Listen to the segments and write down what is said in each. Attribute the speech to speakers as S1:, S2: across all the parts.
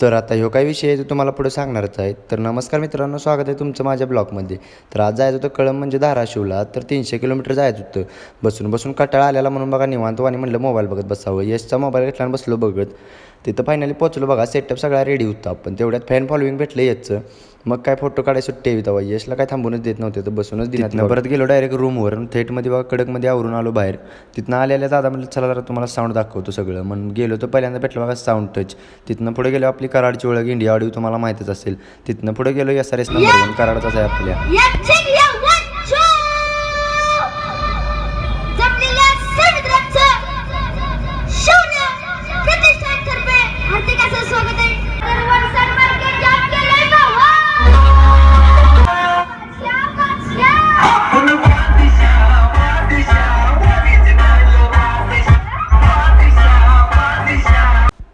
S1: तर आता ह्यो काय विषय आहे तो तुम्हाला पुढे सांगणारच आहे. तर नमस्कार मित्रांनो, स्वागत आहे तुमचं माझ्या ब्लॉगमध्ये. तर आज जायचं होतं कळंब म्हणजे धाराशिवला. तर 300 किलोमीटर जायचं होतं. बसून बसून कंटाळा आलेला म्हणून बघा निवांत आणि म्हणलं मोबाईल बघत बसावं. यशचा मोबाईल घेतला आणि बसलो बघत. तिथं फायनली पोचलो बघा. सेटअप सगळा रेडी होता. पण तेवढ्यात फॅन फॉलोईंग भेटलं याचं. मग काय फोटो काढायला सुट्टी यावी तेव्हा. यशला काय थांबूनच देत नव्हते, तर बसूनच दिनात परत गेलो डायरेक्ट रूमवर. थेटमध्ये बघा कडकमध्ये आवरून आलो बाहेर. तिथनं आलेल्या दादा म्हणलं चला जरा तुम्हाला साऊंड दाखवतो सगळं. मग गेलो तर पहिल्यांदा भेटलं बघा साऊंड टच. तिथनं पुढे गेलो आपली कराडची ओळख इंडिया ऑडिओ तुम्हाला माहीतच असेल. तिथनं पुढे गेलो SRS नंबर 1 कराडचाच आहे आपल्या.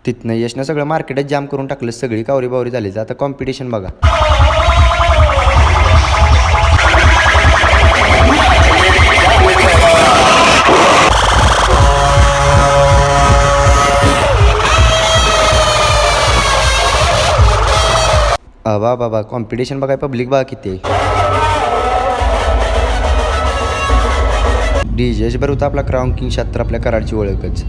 S1: तिथनं यशनं सगळं मार्केटच जाम करून टाकलं. सगळी कावरी बावरी झाली. आता कॉम्पिटिशन बघा. वा बाबा कॉम्पिटिशन बघा, पब्लिक बघा किती आहे. DJ बरं होता आपला क्राऊन किंग 76 आपल्या कराडची ओळखच.